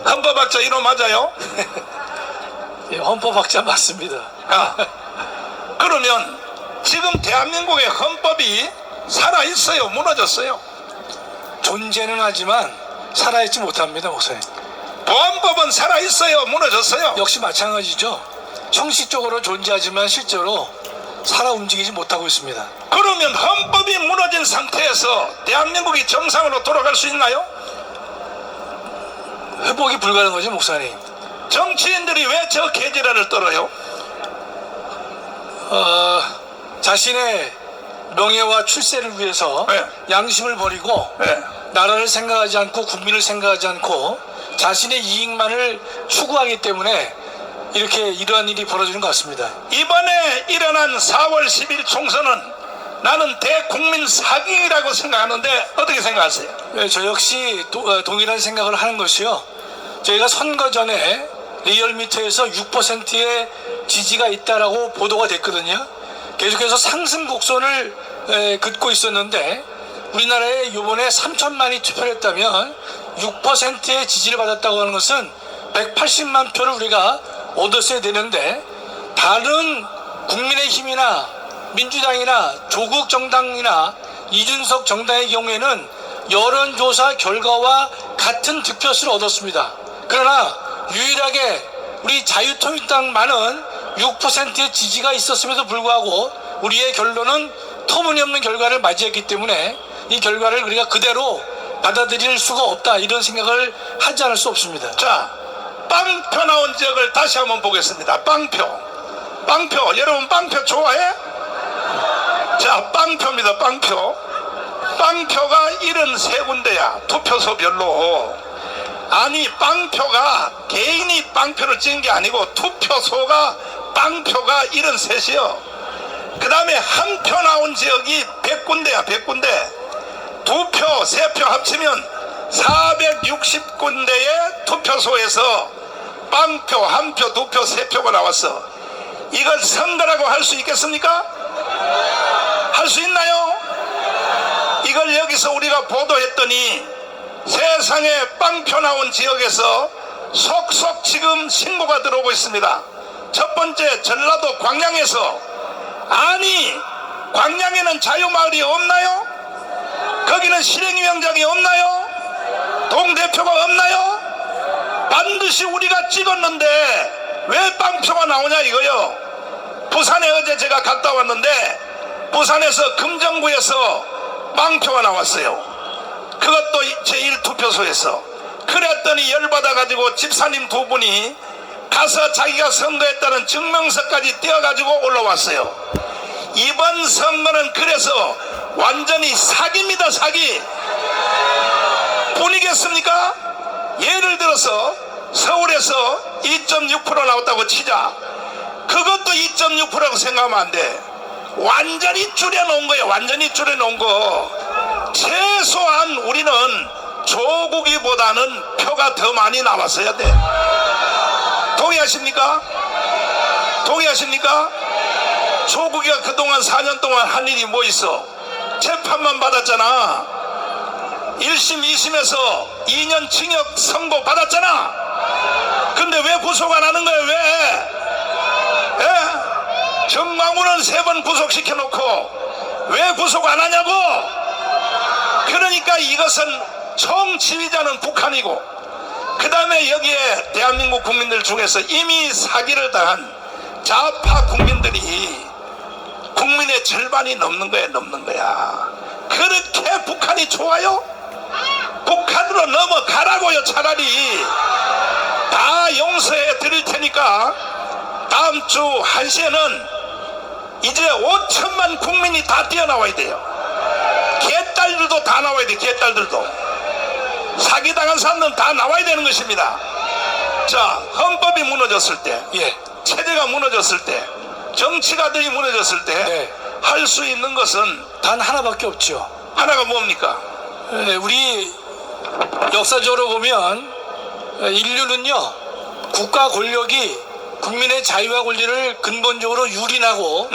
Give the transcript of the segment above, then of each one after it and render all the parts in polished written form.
헌법학자 이름 맞아요? 예, 헌법학자 맞습니다. 그러면 지금 대한민국의 헌법이 살아있어요? 무너졌어요? 존재는 하지만 살아있지 못합니다, 목사님. 보안법은 살아있어요? 무너졌어요? 역시 마찬가지죠. 형식적으로 존재하지만 실제로 살아 움직이지 못하고 있습니다. 그러면 헌법이 무너진 상태에서 대한민국이 정상으로 돌아갈 수 있나요? 회복이 불가능한 거죠, 목사님. 정치인들이 왜 저 개지랄을 떨어요? 자신의 명예와 출세를 위해서 네. 양심을 버리고 네. 나라를 생각하지 않고 국민을 생각하지 않고 자신의 이익만을 추구하기 때문에 이렇게 이러한 일이 벌어지는 것 같습니다. 이번에 일어난 4월 10일 총선은 나는 대국민 사기라고 생각하는데 어떻게 생각하세요? 네, 저 역시 동일한 생각을 하는 것이요. 저희가 선거 전에 리얼미터에서 6%의 지지가 있다라고 보도가 됐거든요. 계속해서 상승 곡선을 긋고 있었는데 우리나라에 이번에 3천만이 투표를 했다면 6%의 지지를 받았다고 하는 것은 180만 표를 우리가 얻었어야 되는데 다른 국민의힘이나 민주당이나 조국 정당이나 이준석 정당의 경우에는 여론조사 결과와 같은 득표수를 얻었습니다. 그러나 유일하게 우리 자유통일당만은 6%의 지지가 있었음에도 불구하고 우리의 결론은 터무니없는 결과를 맞이했기 때문에 이 결과를 우리가 그대로 받아들일 수가 없다, 이런 생각을 하지 않을 수 없습니다. 자, 빵표 나온 지역을 다시 한번 보겠습니다. 빵표 여러분 빵표 좋아해? 자, 빵표입니다. 빵표가 73군데야. 투표소별로. 아니, 빵표가 개인이 빵표를 찍은 게 아니고 투표소가 빵표가 73이요. 그 다음에 한 표 나온 지역이 100군데야. 100군데. 두 표, 세 표 합치면 460군데의 투표소에서 빵표, 한 표, 두 표, 세 표가 나왔어. 이걸 선거라고 할 수 있겠습니까? 할 수 있나요? 이걸 여기서 우리가 보도했더니 세상에 빵표 나온 지역에서 속속 지금 신고가 들어오고 있습니다. 첫 번째, 전라도 광양에서. 아니, 광양에는 자유마을이 없나요? 거기는 실행위원장이 없나요? 동대표가 없나요? 반드시 우리가 찍었는데 왜 빵표가 나오냐 이거요. 부산에 어제 제가 갔다 왔는데 부산에서 금정구에서 빵표가 나왔어요. 그것도 제1투표소에서. 그랬더니 열받아가지고 집사님 두 분이 가서 자기가 선거했다는 증명서까지 떼어가지고 올라왔어요. 이번 선거는 그래서 완전히 사기입니다. 사기. 뿐이겠습니까? 예를 들어서 서울에서 2.6% 나왔다고 치자. 그것도 2.6%라고 생각하면 안 돼. 완전히 줄여놓은 거예요. 완전히 줄여놓은 거. 최소한 우리는 조국이보다는 표가 더 많이 나왔어야 돼. 동의하십니까? 동의하십니까? 조국이가 그동안 4년 동안 한 일이 뭐 있어? 재판만 받았잖아. 1심 2심에서 2년 징역 선고 받았잖아. 근데 왜 구속 안 하는 거예요? 왜? 예? 정광훈은 3번 구속시켜놓고 왜 구속 안 하냐고. 그러니까 이것은 총지휘자는 북한이고, 그 다음에 여기에 대한민국 국민들 중에서 이미 사기를 당한 좌파 국민들이 국민의 절반이 넘는 거야. 그렇게 북한이 좋아요? 북한으로 넘어가라고요. 차라리 다 용서해 드릴 테니까 다음 주 1시에는 이제 5천만 국민이 다 뛰어나와야 돼요. 개딸들도 다 나와야 돼. 개딸들도. 사기당한 사람들은 다 나와야 되는 것입니다. 자, 헌법이 무너졌을 때, 체제가 무너졌을 때, 정치가들이 무너졌을 때 할 수 있는 것은 단 하나밖에 없죠. 하나가 뭡니까? 우리 역사적으로 보면 인류는요, 국가 권력이 국민의 자유와 권리를 근본적으로 유린하고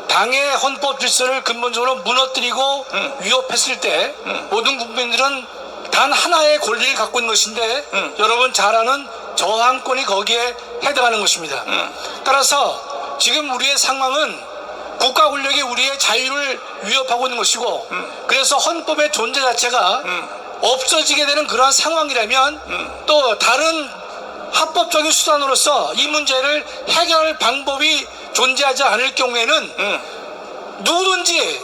당의 헌법 질서를 근본적으로 무너뜨리고 위협했을 때 모든 국민들은 단 하나의 권리를 갖고 있는 것인데 여러분 잘 아는 저항권이 거기에 해당하는 것입니다. 따라서 지금 우리의 상황은 국가 권력이 우리의 자유를 위협하고 있는 것이고 그래서 헌법의 존재 자체가 없어지게 되는 그러한 상황이라면 또 다른 합법적인 수단으로서 이 문제를 해결할 방법이 존재하지 않을 경우에는 누구든지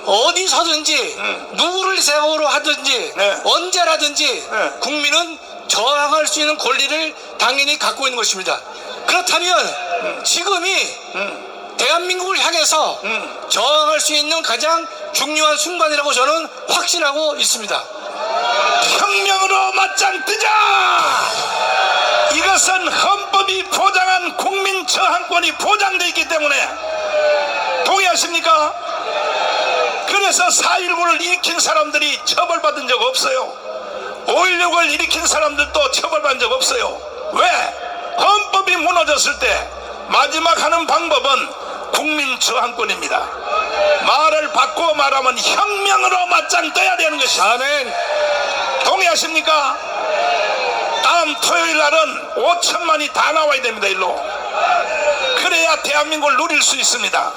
어디서든지 누구를 세월호 하든지 네. 언제라든지 네. 국민은 저항할 수 있는 권리를 당연히 갖고 있는 것입니다. 그렇다면 지금이 대한민국을 향해서 저항할 수 있는 가장 중요한 순간이라고 저는 확신하고 있습니다. 혁명으로 맞짱 뜨자! 이것은 헌법이 보장한 국민 저항권이 보장되어 있기 때문에 동의하십니까? 그래서 4.19를 일으킨 사람들이 처벌받은 적 없어요. 5.16을 일으킨 사람들도 처벌받은 적 없어요. 왜? 헌법이 무너졌을 때 마지막 하는 방법은 국민 저항권입니다. 말을 바꾸어 말하면 혁명으로 맞짱 떠야 되는 것이다. 아멘. 동의하십니까? 다음 토요일 날은 5천만이 다 나와야 됩니다. 일로. 그래야 대한민국을 누릴 수 있습니다.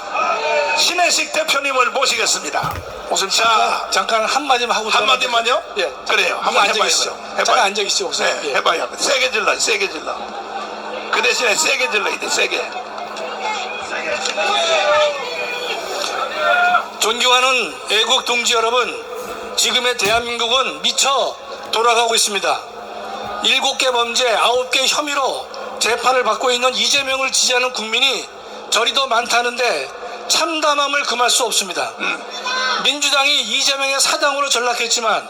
신혜식 대표님을 모시겠습니다. 목사님 자, 잠깐 한마디만 하고 한마디만요? 예. 그래요. 한번 앉아 해봐요. 계시죠. 해봐요. 잠깐 앉아 계시죠, 목사님. 네, 예. 해봐요. 세게 질러, 세게 질러. 그 대신에 세게 질러야 돼, 세게. 존경하는 애국 동지 여러분, 지금의 대한민국은 미쳐 돌아가고 있습니다. 7개 범죄, 9개 혐의로 재판을 받고 있는 이재명을 지지하는 국민이 저리도 많다는데 참담함을 금할 수 없습니다. 민주당이 이재명의 사당으로 전락했지만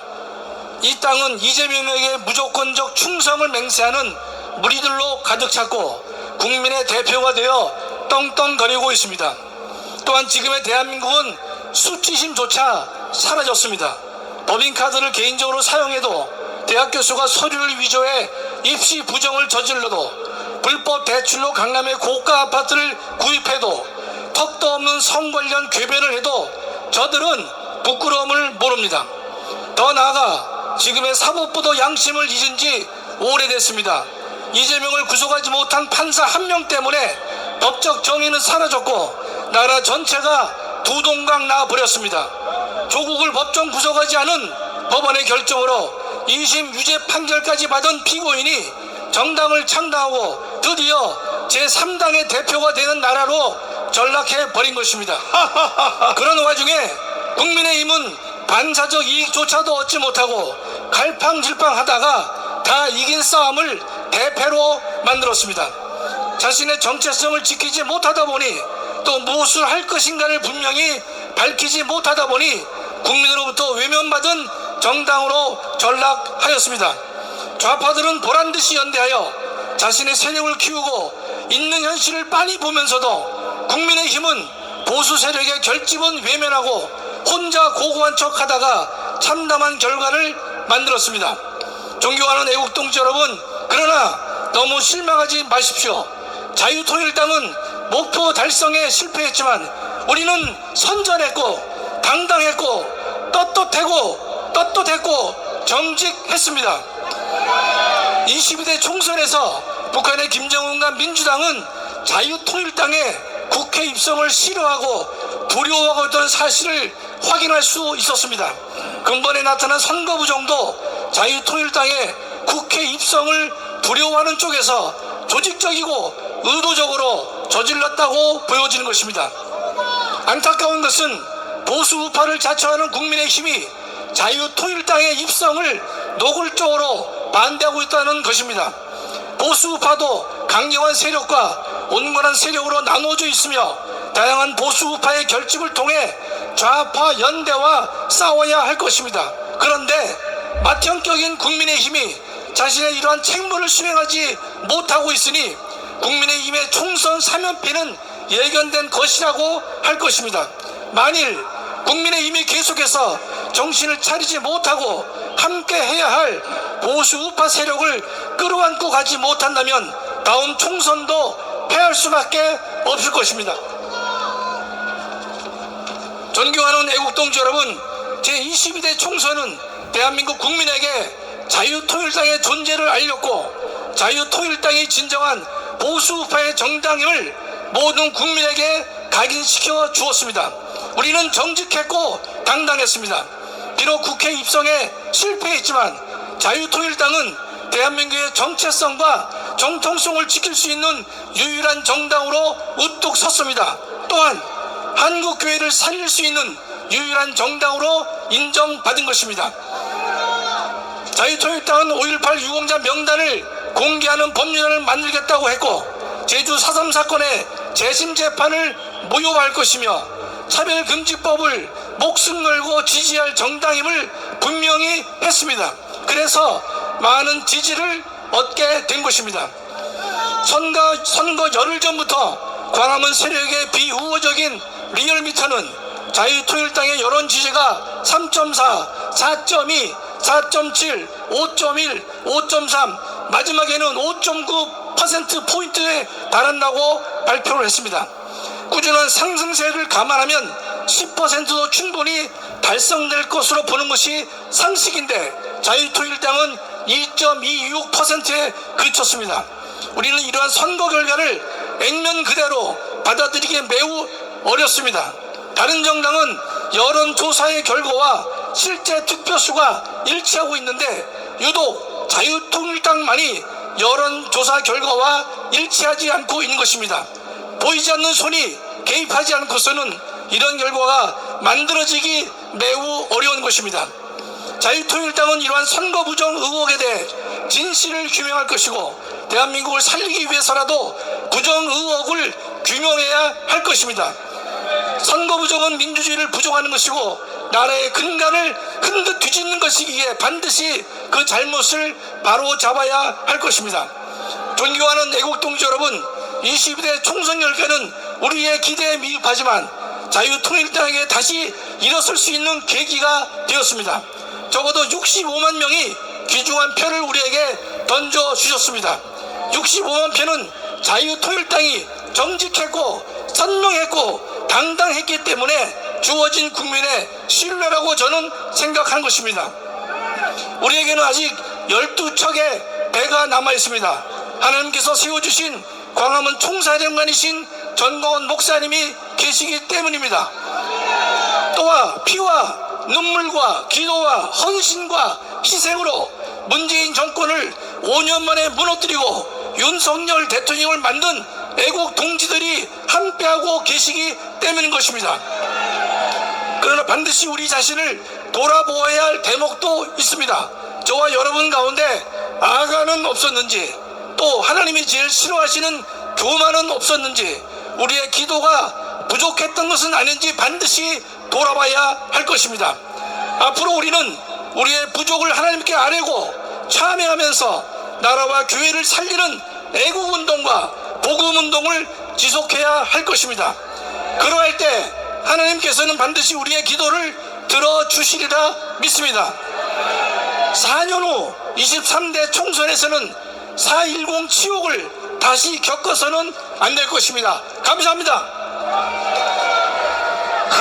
이 땅은 이재명에게 무조건적 충성을 맹세하는 무리들로 가득 찼고 국민의 대표가 되어 떵떵거리고 있습니다. 또한 지금의 대한민국은 수치심조차 사라졌습니다. 법인카드를 개인적으로 사용해도 대학 교수가 서류를 위조해 입시 부정을 저질러도 불법 대출로 강남의 고가 아파트를 구입해도 턱도 없는 성 관련 궤변을 해도 저들은 부끄러움을 모릅니다. 더 나아가 지금의 사법부도 양심을 잊은 지 오래됐습니다. 이재명을 구속하지 못한 판사 한 명 때문에 법적 정의는 사라졌고 나라 전체가 두동강 나버렸습니다. 조국을 법정 구속하지 않은 법원의 결정으로 2심 유죄 판결까지 받은 피고인이 정당을 창당하고 드디어 제3당의 대표가 되는 나라로 전락해버린 것입니다. 그런 와중에 국민의힘은 반사적 이익조차도 얻지 못하고 갈팡질팡하다가 다 이긴 싸움을 대패로 만들었습니다. 자신의 정체성을 지키지 못하다 보니 또 무엇을 할 것인가를 분명히 밝히지 못하다 보니 국민으로부터 외면받은 정당으로 전락하였습니다. 좌파들은 보란듯이 연대하여 자신의 세력을 키우고 있는 현실을 빤히 보면서도 국민의힘은 보수 세력의 결집은 외면하고 혼자 고고한 척하다가 참담한 결과를 만들었습니다. 존경하는 애국동지 여러분, 그러나 너무 실망하지 마십시오. 자유통일당은 목표 달성에 실패했지만 우리는 선전했고 당당했고 떳떳했고 정직했습니다. 22대 총선에서 북한의 김정은과 민주당은 자유통일당의 국회 입성을 싫어하고 두려워하고 있던 사실을 확인할 수 있었습니다. 근본에 나타난 선거 부정도 자유통일당의 국회 입성을 두려워하는 쪽에서 조직적이고 의도적으로 저질렀다고 보여지는 것입니다. 안타까운 것은 보수 우파를 자처하는 국민의힘이 자유통일당의 입성을 노골적으로 반대하고 있다는 것입니다. 보수 우파도 강력한 세력과 온건한 세력으로 나누어져 있으며 다양한 보수 우파의 결집을 통해 좌파 연대와 싸워야 할 것입니다. 그런데 맏형격인 국민의힘이 자신의 이러한 책무를 수행하지 못하고 있으니 국민의힘의 총선 사면패는 예견된 것이라고 할 것입니다. 만일 국민의힘이 계속해서 정신을 차리지 못하고 함께 해야 할 보수 우파 세력을 끌어안고 가지 못한다면 다음 총선도 패할 수밖에 없을 것입니다. 존경하는 애국동지 여러분, 제22대 총선은 대한민국 국민에게 자유통일당의 존재를 알렸고 자유통일당이 진정한 보수우파의 정당임을 모든 국민에게 각인시켜 주었습니다. 우리는 정직했고 당당했습니다. 비록 국회 입성에 실패했지만 자유통일당은 대한민국의 정체성과 정통성을 지킬 수 있는 유일한 정당으로 우뚝 섰습니다. 또한 한국교회를 살릴 수 있는 유일한 정당으로 인정받은 것입니다. 자유통일당은 5.18 유공자 명단을 공개하는 법률을 만들겠다고 했고 제주 4.3 사건의 재심 재판을 모욕할 것이며 차별금지법을 목숨 걸고 지지할 정당임을 분명히 했습니다. 그래서 많은 지지를 얻게 된 것입니다. 선거 열흘 전부터 광화문 세력의 비우호적인 리얼미터는 자유통일당의 여론 지지가 3.4, 4.2, 4.7, 5.1, 5.3 마지막에는 5.9%포인트에 달한다고 발표를 했습니다. 꾸준한 상승세를 감안하면 10%도 충분히 달성될 것으로 보는 것이 상식인데 자유통일당은 2.26%에 그쳤습니다. 우리는 이러한 선거 결과를 액면 그대로 받아들이기 매우 어렵습니다. 다른 정당은 여론조사의 결과와 실제 투표수가 일치하고 있는데 유독 자유통일당만이 여론조사 결과와 일치하지 않고 있는 것입니다. 보이지 않는 손이 개입하지 않고서는 이런 결과가 만들어지기 매우 어려운 것입니다. 자유통일당은 이러한 선거 부정 의혹에 대해 진실을 규명할 것이고 대한민국을 살리기 위해서라도 부정 의혹을 규명해야 할 것입니다. 선거 부정은 민주주의를 부정하는 것이고 나라의 근간을 흔들 뒤집는 것이기에 반드시 그 잘못을 바로잡아야 할 것입니다. 존경하는 애국동지 여러분, 22대 총선 결과는 우리의 기대에 미흡하지만 자유통일당에게 다시 일어설 수 있는 계기가 되었습니다. 적어도 65만 명이 귀중한 표를 우리에게 던져주셨습니다. 65만 표는 자유통일당이 정직했고 선명했고 당당했기 때문에 주어진 국민의 신뢰라고 저는 생각한 것입니다. 우리에게는 아직 12척의 배가 남아있습니다. 하나님께서 세워주신 광화문 총사령관이신 전광훈 목사님이 계시기 때문입니다. 또한 피와 눈물과 기도와 헌신과 희생으로 문재인 정권을 5년 만에 무너뜨리고 윤석열 대통령을 만든 애국 동지들이 함께하고 계시기 때문인 것입니다. 그러나 반드시 우리 자신을 돌아보아야 할 대목도 있습니다. 저와 여러분 가운데 아가는 없었는지 또 하나님이 제일 싫어하시는 교만은 없었는지 우리의 기도가 부족했던 것은 아닌지 반드시 돌아봐야 할 것입니다. 앞으로 우리는 우리의 부족을 하나님께 아뢰고 참여하면서 나라와 교회를 살리는 애국운동과 복음운동을 지속해야 할 것입니다. 그러할 때 하나님께서는 반드시 우리의 기도를 들어주시리라 믿습니다. 4년 후 23대 총선에서는 4.10 치욕을 다시 겪어서는 안 될 것입니다. 감사합니다.